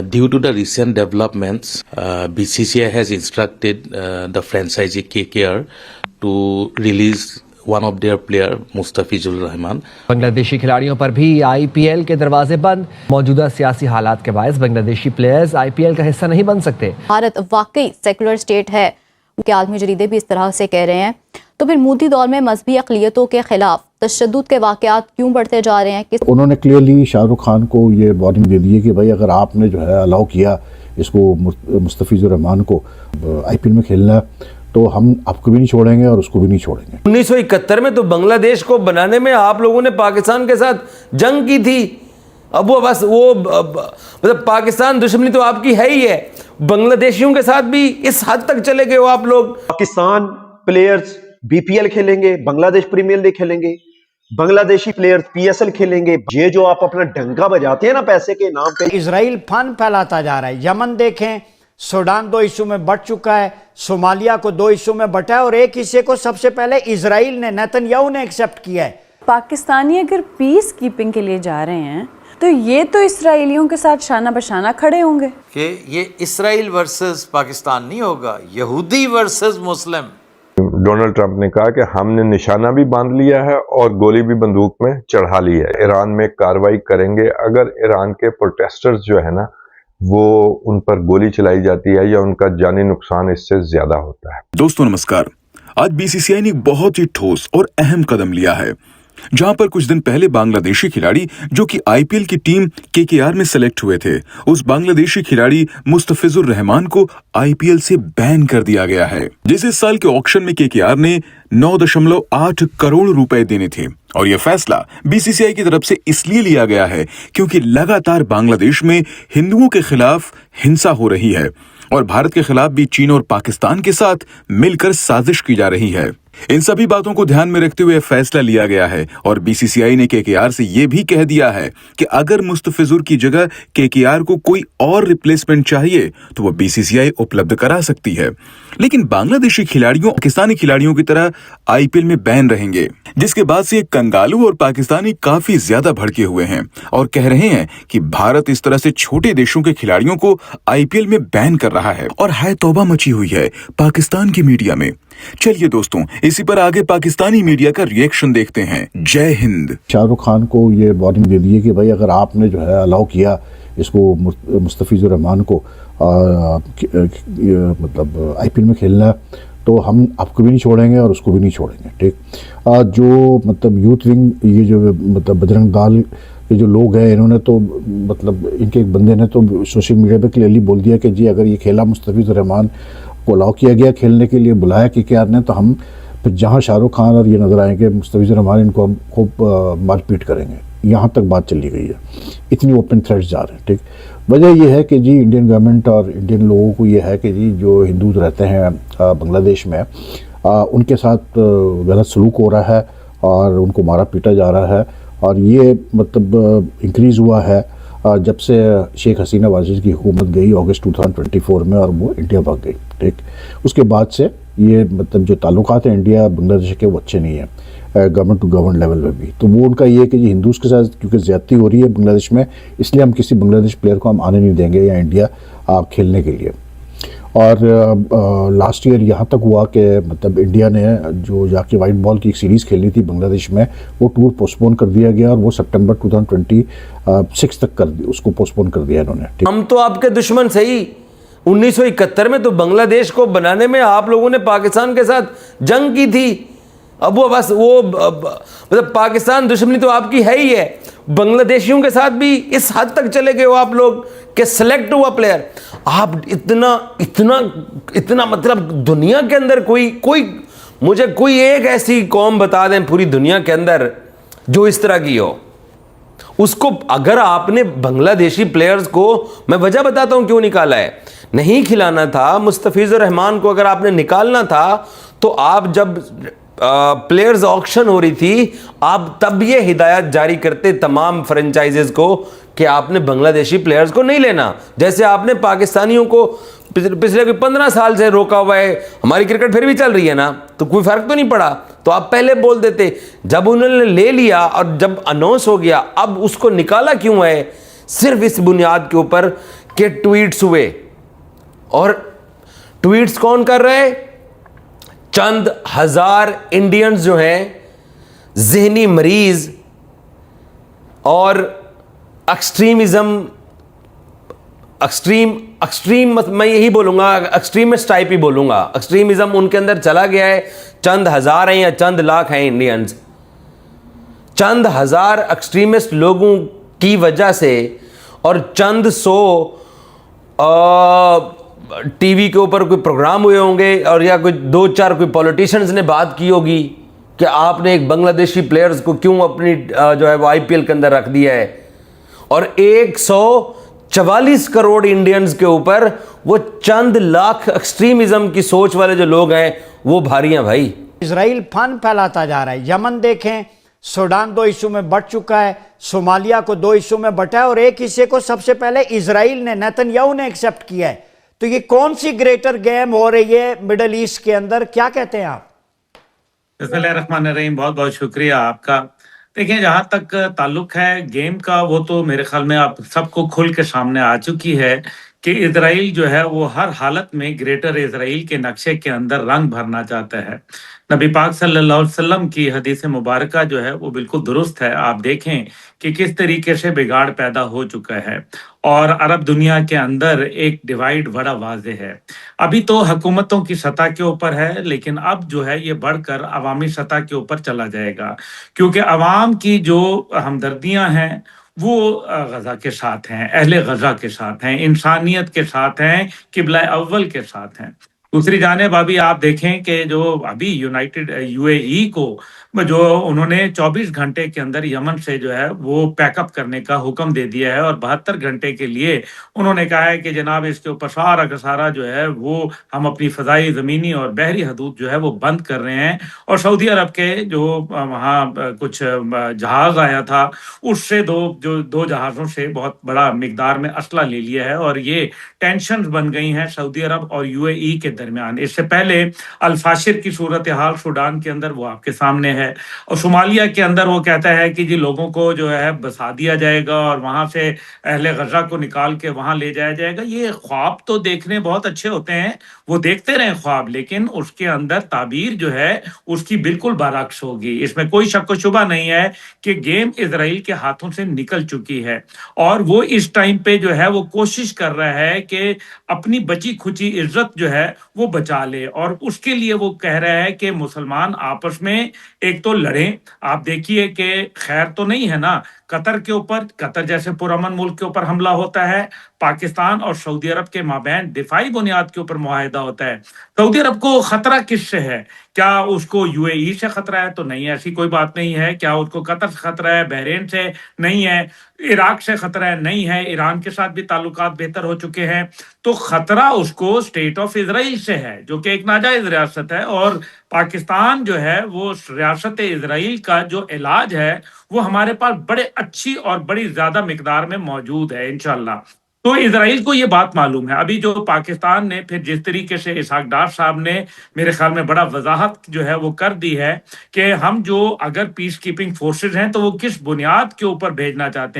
Due to the recent developments, BCCI has instructed the franchisee KKR to release one of their player, Mustafizur Rahman. Bangladeshi खिलाड़ियों पर भी IPL के दरवाजे बंद। मौजूदा सियासी हालात के बायस बांग्लादेशी प्लेयर्स आईपीएल का हिस्सा नहीं बन सकते। भारत वाकई सेकुलर स्टेट है, उनके आलमी जरीदे भी इस तरह से कह रहे हैं। तो फिर मोदी दौर में मजहबी अक़लियतों के खिलाफ तशद्दुद के वाक़यात क्यों बढ़ते जा रहे हैं? उन्होंने क्लियरली शाहरुख खान को ये वार्निंग दे दी है कि भाई अगर आपने जो है अलाउ किया इसको मुस्तफिजुर रहमान को आईपीएल में खेलना तो हम आपको भी नहीं छोड़ेंगे और उसको भी नहीं छोड़ेंगे। 1971 में तो बांग्लादेश को बनाने में आप लोगों ने पाकिस्तान के साथ जंग की थी। अब वो बस वो मतलब पाकिस्तान दुश्मनी तो आपकी है ही है, बांग्लादेशियों के साथ भी इस हद तक चले गए हो आप लोग। पाकिस्तान प्लेयर्स बीपीएल खेलेंगे, बांग्लादेश प्रीमियर लीग खेलेंगे, बांग्लादेशी प्लेयर्स पीएसएल खेलेंगे। ये जो आप अपना डंका बजाते हैं ना पैसे के नाम पे, इजराइल फन फैलाता जा रहा है। यमन देखें, सूडान 2 हिस्सों में बंट चुका है, सोमालिया को 2 हिस्सों में बंटा है और एक हिस्से को सबसे पहले इजराइल ने, नेतन्याहू ने एक्सेप्ट किया है। पाकिस्तानी अगर पीस कीपिंग के लिए जा रहे हैं तो ये तो इसराइलियों के साथ शाना बशाना खड़े होंगे कि ये इसराइल वर्सेस पाकिस्तान नहीं होगा, यहूदी वर्सेस मुस्लिम। डोनाल्ड ट्रंप ने कहा कि हमने निशाना भी बांध लिया है और गोली भी बंदूक में चढ़ा ली है। ईरान में कार्रवाई करेंगे अगर ईरान के प्रोटेस्टर्स जो है ना वो उन पर गोली चलाई जाती है या उनका जानी नुकसान इससे ज्यादा होता है। दोस्तों नमस्कार। आज बीसीसीआई ने एक बहुत ही ठोस और अहम कदम लिया है, जहां पर कुछ दिन पहले बांग्लादेशी खिलाड़ी जो कि आईपीएल की टीम केकेआर में सेलेक्ट हुए थे, उस बांग्लादेशी खिलाड़ी मुस्तफिजुर रहमान को आईपीएल से बैन कर दिया गया है, जिसे इस साल के ऑक्शन में केकेआर ने 9.8 करोड़ रुपए देने थे। और यह फैसला बीसीसीआई की तरफ से इसलिए लिया गया है क्योंकि लगातार बांग्लादेश में हिंदुओं के खिलाफ हिंसा हो रही है और भारत के खिलाफ भी चीन और पाकिस्तान के साथ मिलकर साजिश की जा रही है। इन सभी बातों को ध्यान में रखते हुए फैसला लिया गया है और बीसीसीआई ने केकेआर से यह भी कह दिया है कि अगर मुस्तफिजुर की जगह केकेआर को कोई और रिप्लेसमेंट चाहिए तो वह बीसीसीआई उपलब्ध करा सकती है। लेकिन बांग्लादेशी खिलाड़ियों पाकिस्तानी खिलाड़ियों की तरह आईपीएल में बैन रहेंगे, जिसके बाद से कंगालू और पाकिस्तानी काफी ज्यादा भड़के हुए हैं और कह रहे हैं कि भारत इस तरह से छोटे देशों के खिलाड़ियों को आईपीएल में बैन कर रहा है और हाय तौबा मची हुई है पाकिस्तान की मीडिया में। चलिए दोस्तों, इसी पर आगे पाकिस्तानी मीडिया का रिएक्शन देखते हैं। जय हिंद। शाहरुख खान को ये वार्निंग दे दी है कि भाई अगर आपने जो है अलाउ किया इसको मुस्तफिजुर रहमान को मतलब आईपीएल में खेलना तो हम आपको भी नहीं छोड़ेंगे और उसको भी नहीं छोड़ेंगे। ठीक, जो मतलब यूथ विंग ये जो मतलब बजरंग दल के जो लोग हैं, इन्होंने तो मतलब इनके एक बंदे ने तो सोशल मीडिया पे क्लियरली बोल दिया कि जी अगर ये खेला मुस्तफिजुर रहमान को अलाउ किया गया खेलने के लिए, बुलाया केकेआर ने, तो हम फिर जहाँ शाहरुख खान और ये नज़र आएंगे मुस्तफिजुर रहमान इनको हम खूब मारपीट करेंगे। यहाँ तक बात चली गई है, इतनी ओपन थ्रेट्स जा रहे हैं। ठीक, वजह यह है कि जी इंडियन गवर्नमेंट और इंडियन लोगों को ये है कि जी जो हिंदू रहते हैं बांग्लादेश में उनके साथ गलत सलूक हो रहा है और उनको मारा पीटा जा रहा है और ये मतलब इंक्रीज़ हुआ है जब से शेख हसीना वाजिद की हुकूमत गई अगस्त 2024 में और वो इंडिया भाग गई। ठीक, उसके बाद से ये मतलब जो ताल्लुकात हैं इंडिया बांग्लादेश के वो अच्छे नहीं हैं गवर्नमेंट टू गवर्नमेंट लेवल में भी। तो वो उनका ये है कि जी हिंदूज़ के साथ क्योंकि ज़्यादती हो रही है बांग्लादेश में, इसलिए हम किसी बांग्लादेश प्लेयर को हम आने नहीं देंगे या इंडिया खेलने के लिए। और लास्ट ईयर यहाँ तक हुआ कि मतलब इंडिया ने जो जाके वाइट बॉल की एक सीरीज़ खेलनी थी बांग्लादेश में, वो टूर पोस्टपोन कर दिया गया और वो सितंबर 2026 तक कर दी, उसको पोस्टपोन कर दिया इन्होंने। हम तो आपके दुश्मन सही। 1971 में तो बांग्लादेश को बनाने में आप लोगों ने पाकिस्तान के साथ जंग की थी। अब वो बस वो मतलब पाकिस्तान दुश्मनी तो आपकी है ही है, बांग्लादेशियों के साथ भी इस हद तक चले गए हो आप लोग कि सेलेक्ट हुआ प्लेयर। आप इतना इतना इतना मतलब दुनिया के अंदर कोई मुझे कोई एक ऐसी कौम बता दें पूरी दुनिया के अंदर जो इस तरह की हो। उसको अगर आपने बांग्लादेशी प्लेयर्स को, मैं वजह बताता हूं क्यों निकाला है, नहीं खिलाना था मुस्तफिजुर रहमान को, अगर आपने निकालना था तो आप जब प्लेयर्स ऑक्शन हो रही थी आप तब ये हिदायत जारी करते तमाम फ्रेंचाइजेज को कि आपने बांग्लादेशी प्लेयर्स को नहीं लेना। जैसे आपने पाकिस्तानियों को पिछले 15 साल से रोका हुआ है, हमारी क्रिकेट फिर भी चल रही है ना, तो कोई फर्क तो नहीं पड़ा। तो आप पहले बोल देते, जब उन्होंने ले लिया और जब अनाउंस हो गया अब उसको निकाला क्यों है? सिर्फ इस बुनियाद के ऊपर के ट्वीट्स हुए, और ट्वीट्स कौन कर रहे? चंद हजार इंडियंस जो हैं, ज़हनी मरीज और एक्सट्रीम मैं यही बोलूंगा, एक्सट्रीमिस्ट टाइप ही बोलूंगा, एक्सट्रीमिज्म उनके अंदर चला गया है। चंद हजार हैं या चंद लाख हैं इंडियंस, चंद हजार एक्सट्रीमिस्ट लोगों की वजह से और चंद सौ टीवी के ऊपर कोई प्रोग्राम हुए होंगे और या कोई दो चार कोई पॉलिटिशियंस ने बात की होगी कि आपने एक बांग्लादेशी प्लेयर्स को क्यों अपनी जो है वो आईपीएल के अंदर रख दिया है, और 144 करोड़ इंडियंस के ऊपर वो चंद लाख एक्सट्रीमिज्म की सोच वाले जो लोग हैं वो भारी हैं भाई। इजराइल फन फैलाता जा रहा है। यमन देखें, सूडान 2 हिस्सों में बंट चुका है, सोमालिया को 2 हिस्सों में बंटा है और एक हिस्से को सबसे पहले इजराइल ने, नेतन्याहू ने एक्सेप्ट किया है। तो ये कौन सी ग्रेटर गेम हो रही है मिडल ईस्ट के अंदर, क्या कहते हैं आप? बिस्मिल्लाहिर्रहमानिर्रहीम, बहुत बहुत शुक्रिया आपका। देखिए, जहां तक ताल्लुक है गेम का, वो तो मेरे ख्याल में आप सबको खुल के सामने आ चुकी है कि इजराइल जो है वो हर हालत में ग्रेटर इजराइल के नक्शे के अंदर रंग भरना चाहता है। नबी पाक सल्लल्लाहु अलैहि वसल्लम की हदीस मुबारका जो है वो बिल्कुल दुरुस्त है। आप देखें कि किस तरीके से बिगाड़ पैदा हो चुका है और अरब दुनिया के अंदर एक डिवाइड बड़ा वाज़ेह है। अभी तो हुकूमतों की सतह के ऊपर है, लेकिन अब जो है ये बढ़कर अवामी सतह के ऊपर चला जाएगा, क्योंकि अवाम की जो हमदर्दियां हैं वो गजा के साथ हैं, अहले गजा के साथ हैं, इंसानियत के साथ हैं, किबला अव्वल के साथ हैं। दूसरी जानिब अभी आप देखें कि जो अभी यूनाइटेड यूएई को जो उन्होंने 24 घंटे के अंदर यमन से जो है वो पैकअप करने का हुक्म दे दिया है और 72 घंटे के लिए उन्होंने कहा है कि जनाब इसके ऊपर सारा का सारा जो है वो हम अपनी फ़ज़ाई, ज़मीनी और बहरी हदूद जो है वो बंद कर रहे हैं। और सऊदी अरब के जो वहाँ कुछ जहाज़ आया था उससे दो जहाज़ों से बहुत बड़ा मिकदार में असला ले लिया है और ये टेंशन बन गई हैं सऊदी अरब और यूएई के दरमियान। इससे पहले अल-फाशिर की सूरत हाल सूडान के अंदर वो आपके सामने है, और सोमालिया के अंदर वो कहता है कि जी लोगों को जो है बसा दिया जाएगा और वहां से अहले गजा को निकाल के वहां ले जाया जाएगा। ये ख्वाब तो देखने बहुत अच्छे होते हैं, वो देखते रहे ख्वाब, लेकिन उसके अंदर ताबीर जो है उसकी बिल्कुल बरअक्स होगी। इसमें कोई शक व शुबा नहीं है कि गेम इजराइल के हाथों से निकल चुकी है और वो इस टाइम पे जो है वो कोशिश कर रहा है कि अपनी बची खुची इज्जत जो है वो बचा ले, और उसके लिए वो कह रहा है कि मुसलमान आपस में एक तो लड़ें। आप देखिए कि खैर तो नहीं है ना, कतर के ऊपर, कतर जैसे पुरअमन मुल्क के ऊपर हमला होता है, पाकिस्तान और सऊदी अरब के माबैन दिफाई बुनियाद के ऊपर मुआहिदा होता है। सऊदी अरब को खतरा किससे है? क्या उसको यूएई से खतरा है? तो नहीं, ऐसी कोई बात नहीं है। क्या उसको कतर से खतरा है? बहरीन से नहीं है। इराक से खतरा है? नहीं है। ईरान के साथ भी ताल्लुकात बेहतर हो चुके हैं। तो खतरा उसको स्टेट ऑफ इजराइल से है, जो कि एक नाजायज रियासत है, और पाकिस्तान जो है वो रियासत इजराइल का जो इलाज है वो हमारे पास बड़े अच्छी और बड़ी ज्यादा मिकदार में मौजूद है इंशाल्लाह। तो इजराइल को ये बात मालूम है। अभी जो पाकिस्तान ने फिर जिस तरीके से इसहाक डार साहब ने मेरे ख्याल में बड़ा वजाहत जो है वो कर दी है कि हम जो अगर पीस कीपिंग फोर्सेज हैं तो वो किस बुनियाद के ऊपर भेजना चाहते हैं।